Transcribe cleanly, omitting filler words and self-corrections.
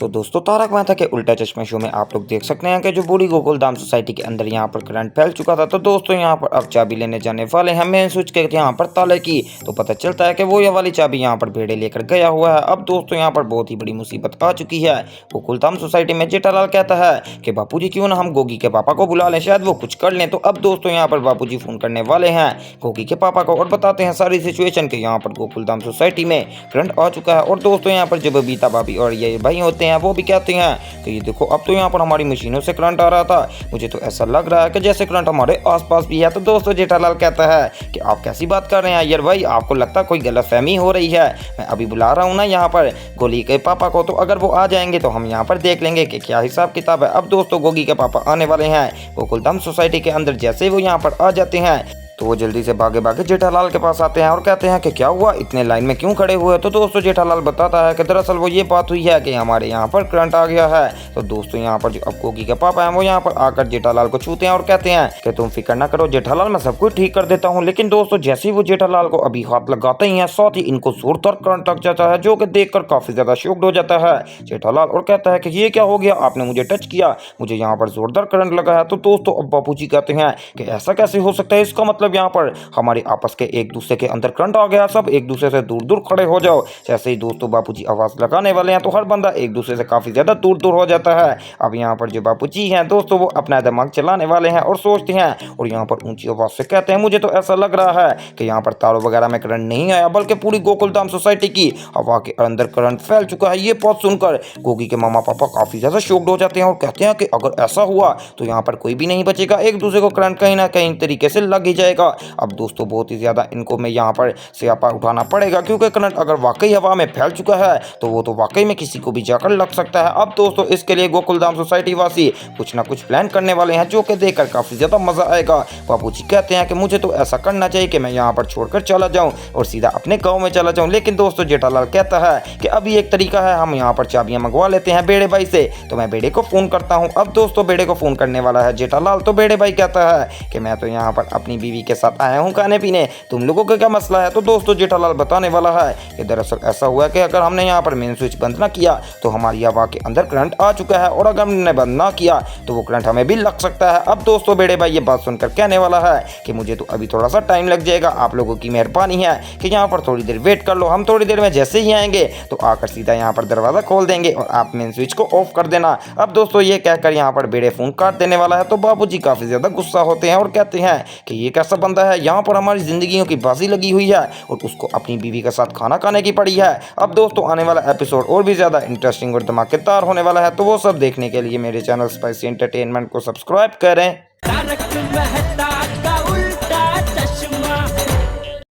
दोस्तों तारक मेहता के उल्टा चश्मा शो में आप लोग देख सकते हैं कि जो बूढ़ी गोकुल धाम सोसाइटी के अंदर यहाँ पर करंट फैल चुका था। तो दोस्तों यहाँ पर अब चाबी लेने जाने वाले हैं मेन स्विच के यहाँ पर ताले की, तो पता चलता है कि वो ये वाली चाबी यहाँ पर भेड़े लेकर गया हुआ है। अब दोस्तों यहाँ पर बहुत ही बड़ी मुसीबत आ चुकी है। गोकुल धाम सोसाइटी में जेठालाल कहता है कि बापूजी क्यों ना हम गोगी के पापा को बुला लें, शायद वो कुछ कर लें। तो अब दोस्तों यहाँ पर बापूजी फोन करने वाले हैं गोगी के पापा को और बताते हैं सारी सिचुएशन के यहाँ पर गोकुल धाम सोसाइटी में करंट आ चुका है। और दोस्तों यहाँ पर जब बीता भाभी और ये भाई होते हैं वो भी कहते हैं कि ये देखो अब तो यहाँ पर हमारी मशीनों से करंट आ रहा था, मुझे तो ऐसा लग रहा है कि जैसे करंट हमारे आसपास भी है। तो दोस्तों जेठालाल कहता है कि आप कैसी बात कर रहे हैं अय्यर भाई, आपको लगता है कोई गलतफहमी हो रही है। मैं अभी बुला रहा हूँ ना यहाँ पर गोली के पापा को, तो अगर वो आ जाएंगे तो हम यहाँ पर देख लेंगे कि क्या हिसाब किताब है। अब दोस्तों गोगी के पापा आने वाले हैं गोकुल धाम सोसाइटी के अंदर। जैसे ही वो यहाँ पर आ जाते हैं तो वो जल्दी से भागे भागे जेठालाल के पास आते हैं और कहते हैं कि क्या हुआ, इतने लाइन में क्यों खड़े हुए। तो दोस्तों जेठालाल बताता है कि दरअसल वो ये बात हुई है कि हमारे यहाँ पर करंट आ गया है। तो दोस्तों यहाँ पर जो अब गोगी के पापा हैं वो यहाँ पर आकर जेठालाल को छूते हैं और कहते हैं कि तुम फिक्र ना करो जेठालाल, मैं सब कुछ ठीक कर देता हूँ। लेकिन दोस्तों जैसे ही वो जेठालाल को अभी हाथ लगाते ही हैं साथ ही इनको जोरदार करंट लग जाता है, जो कि देखकर काफी ज्यादा शॉक्ड हो जाता है जेठालाल और कहता है कि ये क्या हो गया, आपने मुझे टच किया, मुझे यहाँ पर जोरदार करंट लगा है। तो दोस्तों अब बापूजी कहते हैं कि ऐसा कैसे हो सकता है, इसका मतलब यहाँ पर हमारे आपस के एक दूसरे के अंदर करंट आ गया, सब एक दूसरे से दूर दूर खड़े हो जाओ। जैसे ही दोस्तों बापूजी आवाज लगाने वाले हैं तो हर बंदा एक दूसरे से काफी ज्यादा दूर दूर हो जाता है। अब यहाँ पर जो बापूजी हैं दोस्तों वो अपना दिमाग चलाने वाले हैं और सोचते हैं और यहाँ पर ऊंची आवाज से कहते हैं मुझे तो ऐसा लग रहा है कि यहाँ पर तारों वगैरह में करंट नहीं आया बल्कि पूरी गोकुल धाम सोसाइटी की हवा के अंदर करंट फैल चुका है। ये बात सुनकर गोगी के मामा पापा काफी ज्यादा शॉक्ड हो जाते हैं और कहते हैं कि अगर ऐसा हुआ तो यहाँ पर कोई भी नहीं बचेगा, एक दूसरे को करंट कहीं ना कहीं तरीके से लग ही जाएगा। अब दोस्तों बहुत ही ज्यादा इनको में यहाँ पर स्यापा उठाना पड़ेगा क्योंकि करंट अगर वाकई हवा में फैल चुका है तो वो तो वाकई में किसी को भी जाकर लग सकता है। अब दोस्तों इसके लिए गोकुल धाम सोसाइटी वासी कुछ ना कुछ प्लान करने वाले हैं जो कि देखकर काफी ज्यादा मजा आएगा। बापूजी कहते हैं कि मुझे तो ऐसा करना चाहिए कि मैं यहाँ पर छोड़कर चला जाऊं और सीधा अपने गाँव में चला जाऊं। लेकिन दोस्तों जेठालाल कहता है कि अभी एक तरीका है, हम यहाँ पर चाबियां मंगवा लेते हैं बेड़े भाई से। तो मैं बेड़े को फोन करता हूँ। अब दोस्तों बेड़े को फोन करने वाला है जेठालाल। तो बेड़े भाई कहता है कि मैं तो यहाँ पर अपनी बीवी के साथ आया हूँ खाने पीने, तुम लोगों का क्या मसला है। तो दोस्तों जेठालाल बताने वाला है कि दरअसल ऐसा हुआ कि अगर हमने यहाँ पर मेन स्विच बंद ना किया तो हमारी हवा के अंदर करंट आ चुका है और अगर हमने बंद ना किया तो वो करंट हमें भी लग सकता है। अब दोस्तों बेड़े भाई ये बात सुनकर कहने वाला है कि मुझे तो अभी थोड़ा सा टाइम लग जाएगा, आप लोगों की मेहरबानी है कि यहाँ पर थोड़ी देर वेट कर लो, हम थोड़ी देर में जैसे ही आएंगे तो आकर सीधा यहाँ पर दरवाजा खोल देंगे और आप मेन स्विच को ऑफ कर देना। अब दोस्तों ये कहकर यहाँ पर बेड़े फोन काट देने वाला है। तो बाबूजी काफी ज्यादा गुस्सा होते हैं और कहते हैं कि ये कैसा बंदा है, यहाँ पर हमारी जिंदगियों की बाजी लगी हुई है और उसको अपनी बीवी के साथ खाना खाने की पड़ी है। अब दोस्तों आने वाला एपिसोड और भी ज्यादा इंटरेस्टिंग और धमाकेदार होने वाला है, तो वो सब देखने के लिए मेरे चैनल स्पाइसी एंटरटेनमेंट को सब्सक्राइब करें।